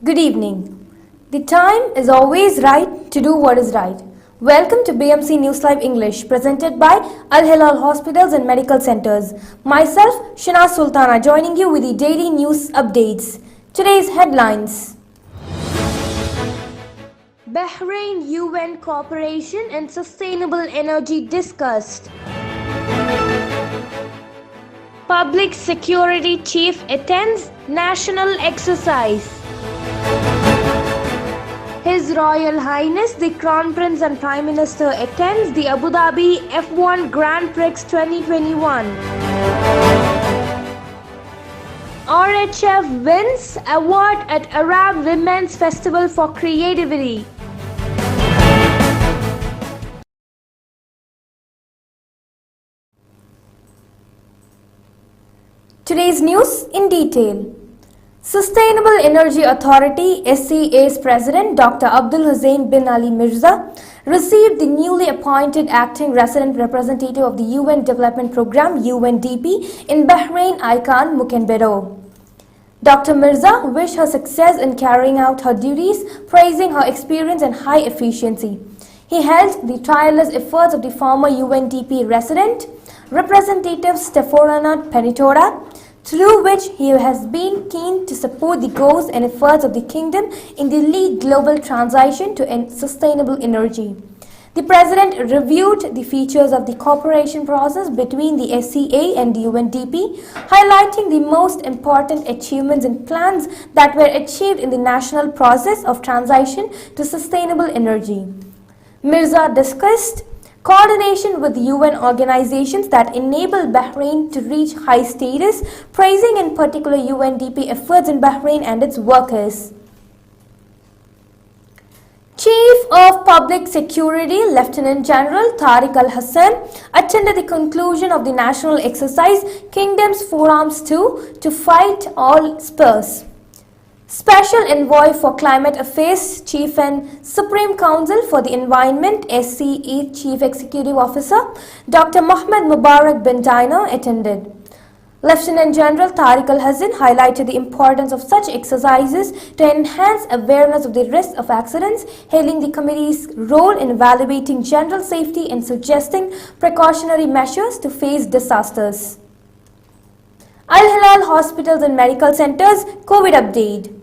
Good evening. The time is always right to do what is right. Welcome to BMC News Live English, presented by Al Hilal Hospitals and Medical Centers. Myself, Shana Sultana, joining you with the daily news updates. Today's headlines. Bahrain UN cooperation and sustainable energy discussed. Public Security Chief attends national exercise. His Royal Highness the Crown Prince and Prime Minister attends the Abu Dhabi F1 Grand Prix 2021. RHF wins award at Arab Women's Festival for Creativity. Today's news in detail. Sustainable Energy Authority SCA's President Dr. Abdul Hussein bin Ali Mirza received the newly appointed acting resident representative of the UN Development Programme UNDP in Bahrain, Aykan Mukenbero. Dr. Mirza wished her success in carrying out her duties, praising her experience and high efficiency. He hailed the tireless efforts of the former UNDP resident, Representative Stefanona Penitora, through which he has been keen to support the goals and efforts of the kingdom in the lead global transition to sustainable energy. The President reviewed the features of the cooperation process between the SCA and the UNDP, highlighting the most important achievements and plans that were achieved in the national process of transition to sustainable energy. Mirza discussed coordination with UN organizations that enable Bahrain to reach high status, praising in particular UNDP efforts in Bahrain and its workers. Chief of Public Security Lieutenant General Tariq Al-Hassan attended the conclusion of the national exercise Kingdom's Forums 2 to fight all spills. Special Envoy for Climate Affairs, Chief and Supreme Council for the Environment, SCE Chief Executive Officer, Dr. Mohammed Mubarak bin Dina attended. Lieutenant General Tariq Al-Hassan highlighted the importance of such exercises to enhance awareness of the risk of accidents, hailing the committee's role in evaluating general safety and suggesting precautionary measures to face disasters. Al Hilal Hospitals and Medical Centers COVID Update.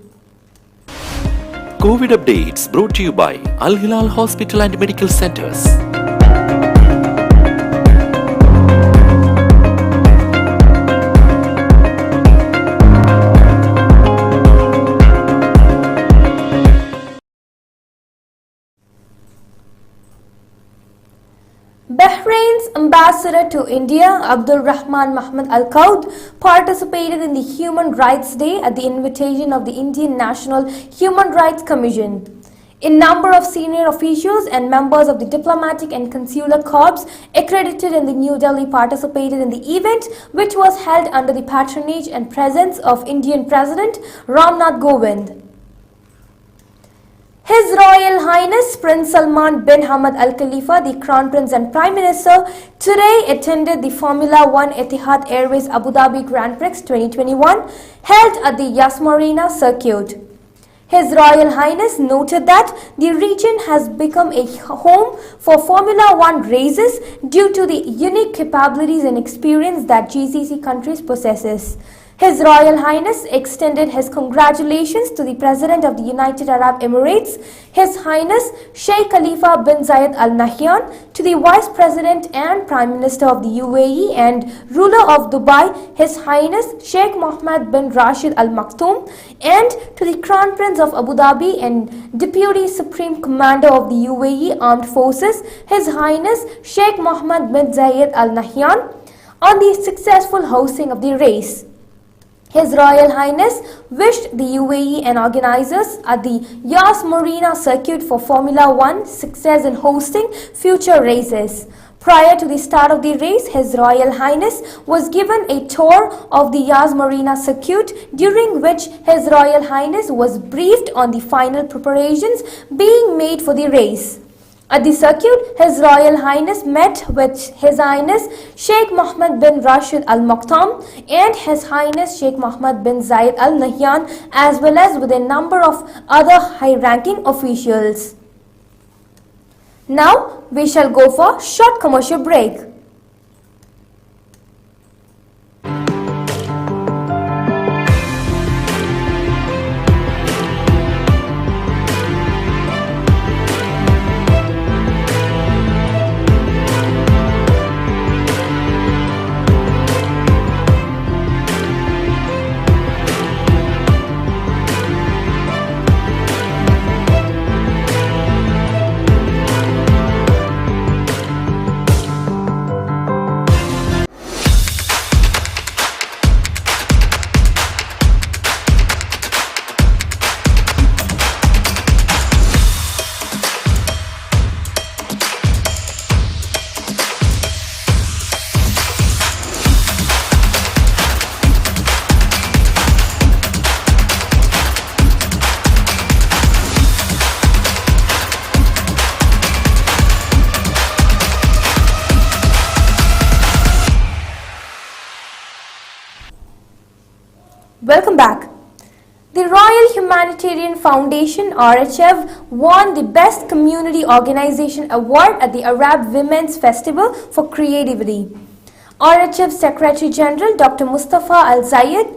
COVID updates brought to you by Al Hilal Hospital and Medical Centers. Bahrain's ambassador to India, Abdul Rahman Mahmoud Al Qaud, participated in the Human Rights Day at the invitation of the Indian National Human Rights Commission. A number of senior officials and members of the diplomatic and consular corps accredited in the New Delhi participated in the event, which was held under the patronage and presence of Indian President Ram Nath Kovind. His Royal Highness Prince Salman bin Hamad Al Khalifa, the Crown Prince and Prime Minister, today attended the Formula One Etihad Airways Abu Dhabi Grand Prix 2021 held at the Yas Marina circuit. His Royal Highness noted that the region has become a home for Formula One races due to the unique capabilities and experience that GCC countries possesses. His Royal Highness extended his congratulations to the President of the United Arab Emirates, His Highness Sheikh Khalifa bin Zayed Al Nahyan, to the Vice President and Prime Minister of the UAE and ruler of Dubai, His Highness Sheikh Mohammed bin Rashid Al Maktoum, and to the Crown Prince of Abu Dhabi and Deputy Supreme Commander of the UAE Armed Forces, His Highness Sheikh Mohammed bin Zayed Al Nahyan, on the successful hosting of the race. His Royal Highness wished the UAE and organizers at the Yas Marina circuit for Formula One success in hosting future races. Prior to the start of the race, His Royal Highness was given a tour of the Yas Marina circuit, during which His Royal Highness was briefed on the final preparations being made for the race. At the circuit, His Royal Highness met with His Highness Sheikh Mohammed bin Rashid Al Maktoum and His Highness Sheikh Mohammed bin Zayed Al Nahyan, as well as with a number of other high-ranking officials. Now, we shall go for short commercial break. Welcome back. The Royal Humanitarian Foundation RHF won the Best Community Organization Award at the Arab Women's Festival for Creativity. RHF Secretary General Dr. Mustafa Al Zayed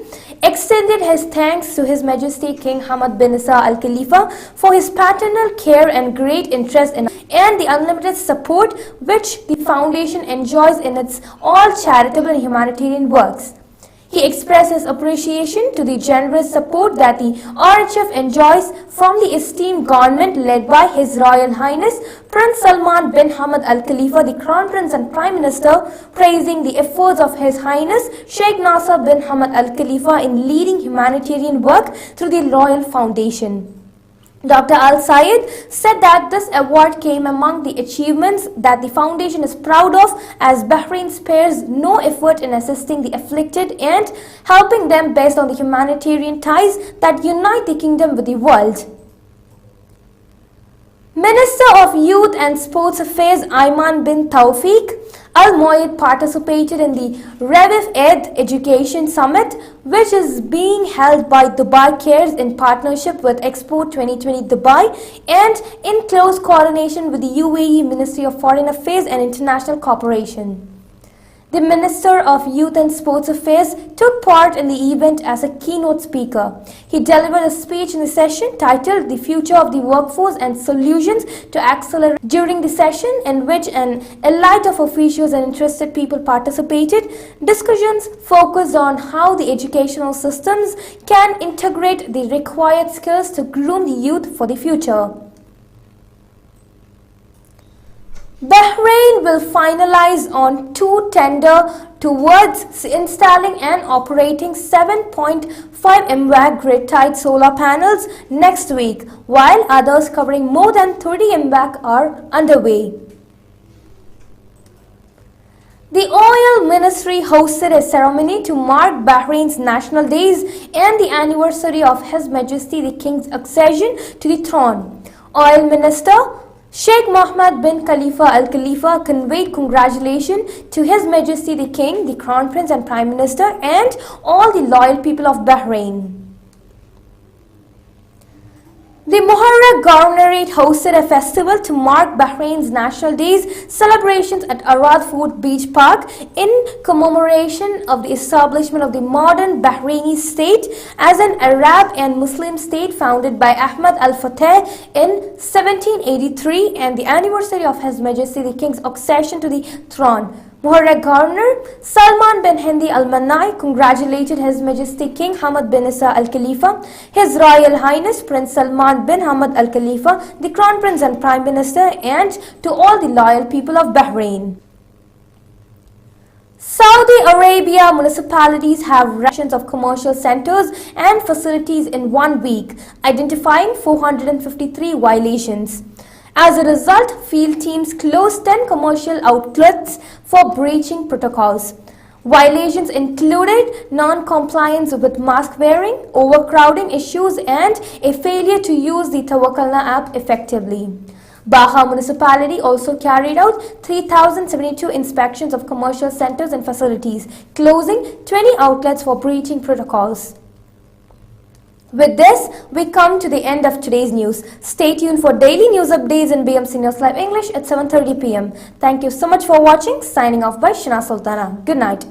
extended his thanks to His Majesty King Hamad bin Isa Al Khalifa for his paternal care and great interest in and the unlimited support which the foundation enjoys in its all charitable and humanitarian works. He expressed his appreciation to the generous support that the RHF enjoys from the esteemed government led by His Royal Highness Prince Salman bin Hamad Al Khalifa, the Crown Prince and Prime Minister, praising the efforts of His Highness Sheikh Nasser bin Hamad Al Khalifa in leading humanitarian work through the Royal Foundation. Dr. Al Sayed said that this award came among the achievements that the foundation is proud of, as Bahrain spares no effort in assisting the afflicted and helping them based on the humanitarian ties that unite the kingdom with the world. Minister of Youth and Sports Affairs Ayman bin Tawfiq Al Moyed participated in the Revif Ed Education Summit, which is being held by Dubai Cares in partnership with Expo 2020 Dubai and in close coordination with the UAE Ministry of Foreign Affairs and International Cooperation. The Minister of Youth and Sports Affairs took part in the event as a keynote speaker. He delivered a speech in the session titled The Future of the Workforce and Solutions to Accelerate. During the session, in which an elite of officials and interested people participated, discussions focused on how the educational systems can integrate the required skills to groom the youth for the future. Bahrain will finalize on two tender towards installing and operating 7.5 MW grid-tied solar panels next week, while others covering more than 30 MW are underway. The Oil Ministry hosted a ceremony to mark Bahrain's national days and the anniversary of His Majesty the King's accession to the throne. Oil Minister Sheikh Mohammed bin Khalifa Al Khalifa conveyed congratulations to His Majesty the King, the Crown Prince and Prime Minister, and all the loyal people of Bahrain. The Muharraq Governorate hosted a festival to mark Bahrain's National Days celebrations at Arad Fort Beach Park in commemoration of the establishment of the modern Bahraini state as an Arab and Muslim state founded by Ahmad al-Fateh in 1783 and the anniversary of His Majesty the King's accession to the throne. Muharraq Governor Salman bin Hindi Al Manai congratulated His Majesty King Hamad bin Isa Al Khalifa, His Royal Highness Prince Salman bin Hamad Al Khalifa, the Crown Prince and Prime Minister, and to all the loyal people of Bahrain. Saudi Arabia municipalities have rations of commercial centers and facilities in 1 week, identifying 453 violations. As a result, field teams closed 10 commercial outlets for breaching protocols. Violations included non-compliance with mask wearing, overcrowding issues and a failure to use the Tawakkalna app effectively. Baha municipality also carried out 3,072 inspections of commercial centers and facilities, closing 20 outlets for breaching protocols. With this, we come to the end of today's news. Stay tuned for daily news updates in BMC News Live English at 7:30 p.m. Thank you so much for watching. Signing off by Shana Sultana. Good night.